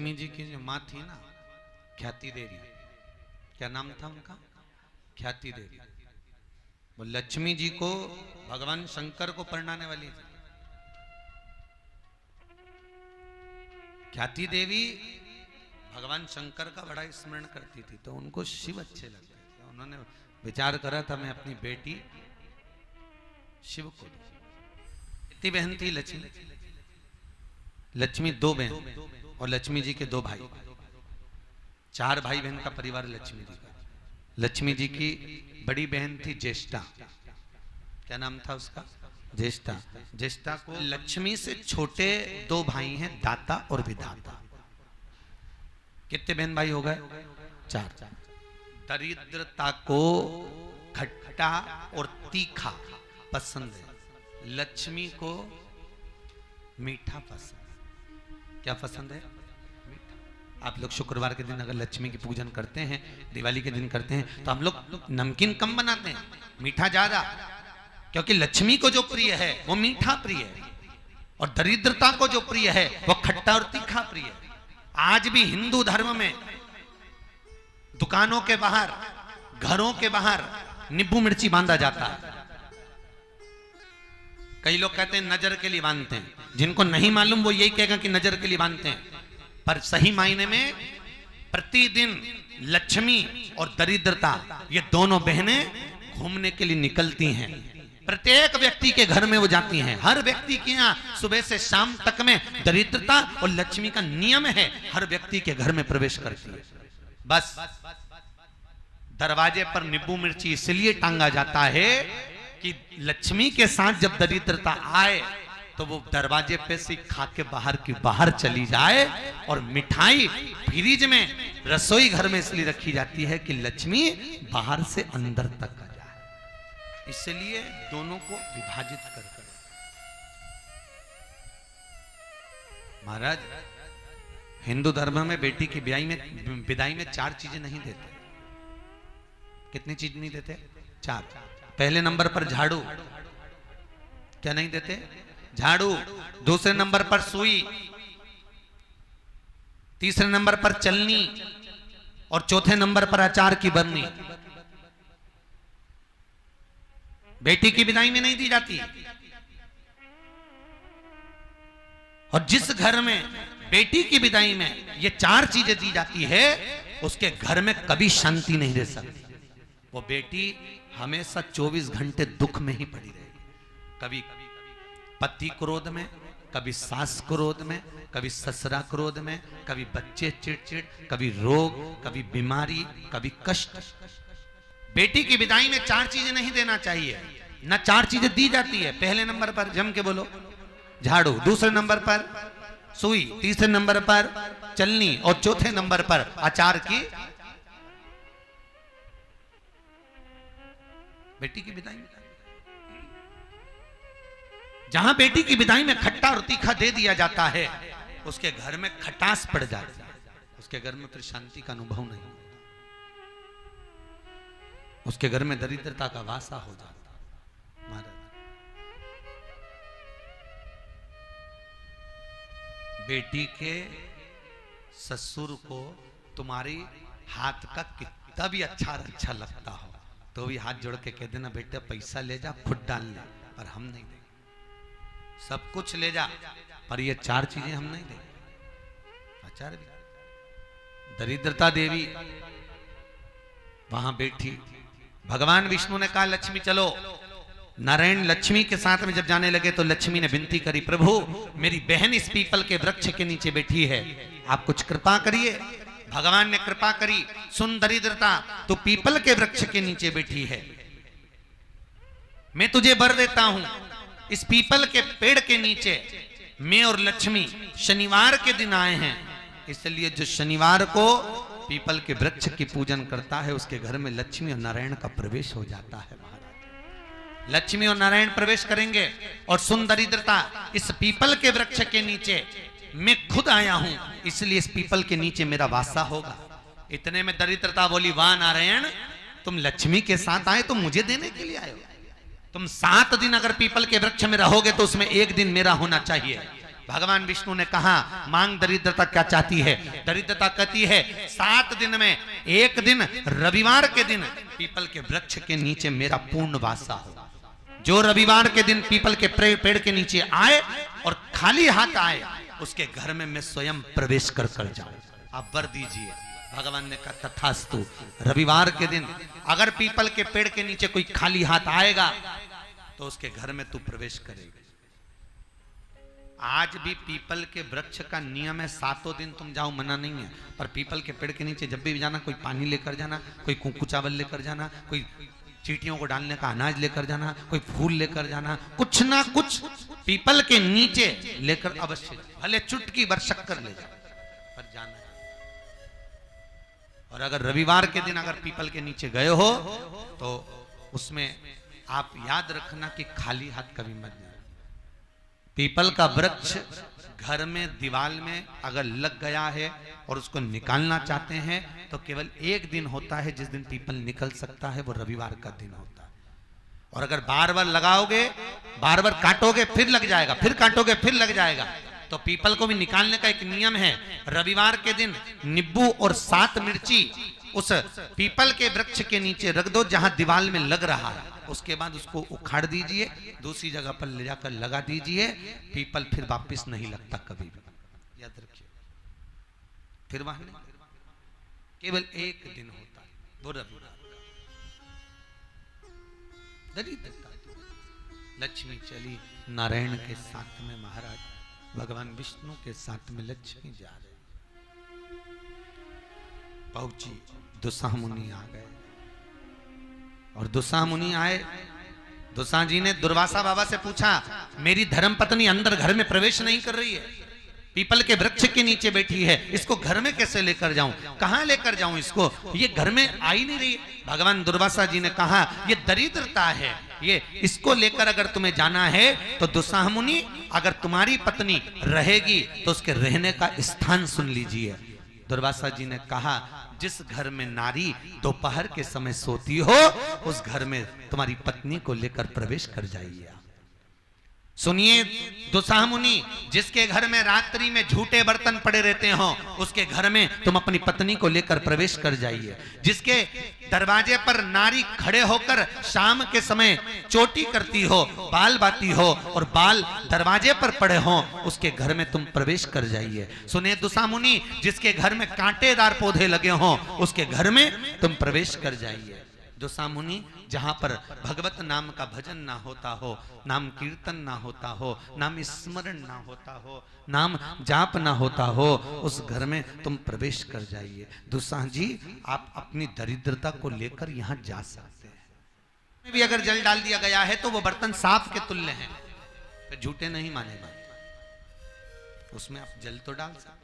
लक्ष्मी जी की जो माँ थी ना, ख्याति देवी, क्या नाम था उनका? ख्याति देवी। वो लक्ष्मी जी को भगवान शंकर को परणाने वाली थी। ख्याति देवी भगवान शंकर का बड़ा स्मरण करती थी, तो उनको शिव अच्छे लगते थे। उन्होंने विचार करा था मैं अपनी बेटी शिव को दूं। कितनी बहन थी लक्ष्मी? लक्ष्मी 2 बहन और लक्ष्मी जी के 2 भाई, 4 भाई बहन का परिवार लक्ष्मी जी का। लक्ष्मी जी की बड़ी बहन थी ज्येष्ठा। क्या नाम था उसका? ज्येष्ठा। ज्येष्ठा को लक्ष्मी से छोटे 2 भाई हैं, दाता और विधाता। कितने बहन भाई हो गए? 4। दरिद्रता को खट्टा और तीखा पसंद है, लक्ष्मी को मीठा पसंद। क्या पसंद है? मीठा। आप लोग शुक्रवार के दिन अगर लक्ष्मी की पूजन करते हैं, दिवाली के दिन करते हैं, तो हम लोग नमकीन कम बनाते हैं, मीठा ज्यादा, क्योंकि लक्ष्मी को जो प्रिय है वो मीठा प्रिय है, और दरिद्रता को जो प्रिय है वो खट्टा और तीखा प्रिय है। आज भी हिंदू धर्म में दुकानों के बाहर, घरों के बाहर नींबू मिर्ची बांधा जाता है। कई लोग कहते हैं नजर के लिए बांधते हैं, जिनको नहीं मालूम वो यही कहेगा कि नजर के लिए बांधते हैं, पर सही मायने में प्रतिदिन लक्ष्मी और दरिद्रता ये दोनों बहनें घूमने के लिए निकलती हैं। प्रत्येक व्यक्ति के घर में वो जाती हैं। हर व्यक्ति के यहाँ सुबह से शाम तक में दरिद्रता और लक्ष्मी का नियम है, हर व्यक्ति के घर में प्रवेश करती है। बस दरवाजे पर नींबू मिर्ची इसलिए टांगा जाता है कि लक्ष्मी के साथ जब दरिद्रता आए तो वो दरवाजे पे से खा के बाहर की बाहर चली जाए। और मिठाई फ्रिज में रसोई घर में इसलिए रखी जाती है कि लक्ष्मी बाहर से अंदर तक आ जाए, इसलिए दोनों को विभाजित कर। महाराज हिंदू धर्म में बेटी की विदाई में 4 चीजें नहीं देते। कितनी चीज नहीं देते? 4। पहले नंबर पर झाड़ू। क्या नहीं देते? झाड़ू। दूसरे नंबर पर सुई, तीसरे नंबर पर चलनी, और चौथे नंबर पर अचार की बरनी। बेटी की विदाई में नहीं दी जाती। और जिस घर में बेटी की विदाई में ये 4 चीजें दी जाती है, उसके घर में कभी शांति नहीं रह सकती। वो बेटी हमेशा 24 घंटे दुख में ही पड़ी रहेगी। कभी पति क्रोध में, कभी सास क्रोध में, कभी ससुरा क्रोध में, कभी बच्चे चिड़चिड़, कभी रोग, कभी बीमारी, कभी कष्ट। बेटी की विदाई में 4 चीजें नहीं देना चाहिए, न 4 चीजें दी जाती है। पहले नंबर पर जम के बोलो झाड़ू, दूसरे नंबर पर सुई, तीसरे नंबर पर चलनी, और चौथे नंबर पर अचार की। बेटी की विदाई में जहां बेटी की विदाई में खट्टा और तीखा दे दिया जाता है, उसके घर में खटास पड़ जाती है, उसके घर में फिर शांति का अनुभव नहीं होता, उसके घर में दरिद्रता का वासा हो जाता। महाराज बेटी के ससुर को तुम्हारी हाथ का कितना भी अच्छा लगता हो तो भी हाथ जोड़ के कह देना, बेटा पैसा ले जा, खुद डाल ले, पर हम नहीं देंगे। सब कुछ ले जा, पर ये 4 चीजें हम नहीं देंगे। आचार्य दरिद्रता देवी वहां बैठी। भगवान विष्णु ने कहा लक्ष्मी चलो। नारायण लक्ष्मी के साथ में जब जाने लगे तो लक्ष्मी ने विनती करी, प्रभु मेरी बहन इस पीपल के वृक्ष के नीचे बैठी है, आप कुछ कृपा करिए। भगवान ने कृपा करी, सुन दरिद्रता, तो पीपल के वृक्ष के नीचे बैठी है, मैं तुझे वर देता हूं। इस पीपल के पेड़ के नीचे मैं और लक्ष्मी शनिवार के दिन आए हैं, इसलिए जो शनिवार को पीपल के वृक्ष की पूजन करता है उसके घर में लक्ष्मी और नारायण का प्रवेश हो जाता है। महाराज लक्ष्मी और नारायण प्रवेश करेंगे। और सुन दरिद्रता, इस पीपल के वृक्ष के नीचे मैं खुद आया हूं, इसलिए इस पीपल के नीचे मेरा वासा होगा। इतने में दरिद्रता बोली, वाह नारायण, तुम लक्ष्मी के साथ आए तो मुझे देने के लिए आए हो। तुम 7 दिन अगर पीपल के वृक्ष में रहोगे तो उसमें 1 दिन मेरा होना चाहिए। भगवान विष्णु ने कहा मांग दरिद्रता क्या चाहती है। दरिद्रता कहती है 7 दिन में एक दिन रविवार के दिन पीपल के वृक्ष के नीचे मेरा पूर्ण वासा हो। जो रविवार के दिन पीपल के पेड़ के नीचे आए और खाली हाथ आए उसके घर में मैं स्वयं प्रवेश कर जाऊं। आप वर दीजिए। भगवान ने कहा तथास्तु। रविवार के दिन अगर पीपल के पेड़ के नीचे कोई खाली हाथ आएगा तो उसके घर में तू प्रवेश करेगा। आज भी पीपल के वृक्ष का नियम है 7 दिन तुम जाओ, मना नहीं है, पर पीपल के पेड़ के नीचे जब भी जाना कोई पानी लेकर जाना, कोई कुंकू चावल लेकर जाना, कोई चींटियों को डालने का अनाज लेकर जाना, कोई फूल लेकर जाना, कुछ ना कुछ पीपल के नीचे लेकर अवश्य, भले चुटकी भर शक्कर ले जाओ पर जाना है। और अगर रविवार के दिन अगर पीपल के नीचे गए हो तो उसमें आप याद रखना कि खाली हाथ कभी मत जाना। पीपल का वृक्ष घर में दीवार में अगर लग गया है और उसको निकालना चाहते हैं तो केवल एक दिन होता है जिस दिन पीपल निकल सकता है, वो रविवार का दिन होता है। और अगर बार बार लगाओगे, बार बार काटोगे फिर लग जाएगा, फिर काटोगे फिर लग जाएगा। तो पीपल को भी निकालने का एक नियम है। रविवार के दिन नींबू और 7 मिर्ची उस पीपल के वृक्ष के नीचे रख दो जहां दीवार में लग रहा है। उसके बाद उसको उखाड़ दीजिए, दूसरी जगह पर ले जाकर लगा दीजिए। पीपल फिर वापस नहीं लगता कभी भी, याद रखिए। फिर वहां नहीं, केवल एक दिन होता है, वो रविवार का। लक्ष्मी चली नारायण के साथ में, महाराज भगवान विष्णु के साथ में लक्ष्मी जा रहे। पहुंची, दुसा मुनि आ गए। और दुसा मुनि आए, दुसा जी ने दुर्वासा बाबा से पूछा मेरी धर्म पत्नी अंदर घर में प्रवेश नहीं कर रही है, पीपल के वृक्ष के नीचे बैठी है, इसको घर में कैसे लेकर जाऊं, कहां लेकर जाऊं इसको, ये घर में आ ही नहीं रही। भगवान दुर्वासा जी ने कहा ये दरिद्रता है, ये इसको लेकर अगर तुम्हें जाना है तो दुसा मुनि अगर तुम्हारी पत्नी रहेगी तो उसके रहने का स्थान सुन लीजिए। दुर्वासा जी ने कहा जिस घर में नारी दोपहर के समय सोती हो उस घर में तुम्हारी पत्नी को लेकर प्रवेश कर जाइए। सुनिए दुसा मुनि, जिसके घर में रात्रि में झूठे बर्तन पड़े रहते हो उसके घर में तुम अपनी पत्नी को लेकर प्रवेश कर जाइए। जिसके दरवाजे पर नारी खड़े होकर शाम के समय चोटी करती हो, बाल बाती हो और बाल दरवाजे पर पड़े हो उसके घर में तुम प्रवेश कर जाइए। सुनिए दुसा मुनि, जिसके घर में कांटेदार पौधे लगे हो उसके घर में तुम प्रवेश कर जाइए। दुसा मुनि, जहां पर भगवत नाम का भजन ना होता हो, नाम कीर्तन ना होता हो, नाम स्मरण ना होता हो, नाम जाप ना होता हो, उस घर में तुम प्रवेश कर जाइए। दुसा जी आप अपनी दरिद्रता को लेकर यहां जा सकते हैं। भी अगर जल डाल दिया गया है तो वो बर्तन साफ के तुल्य हैं, तो झूठे नहीं माने जाते, उसमें आप जल तो डाल सकते हैं।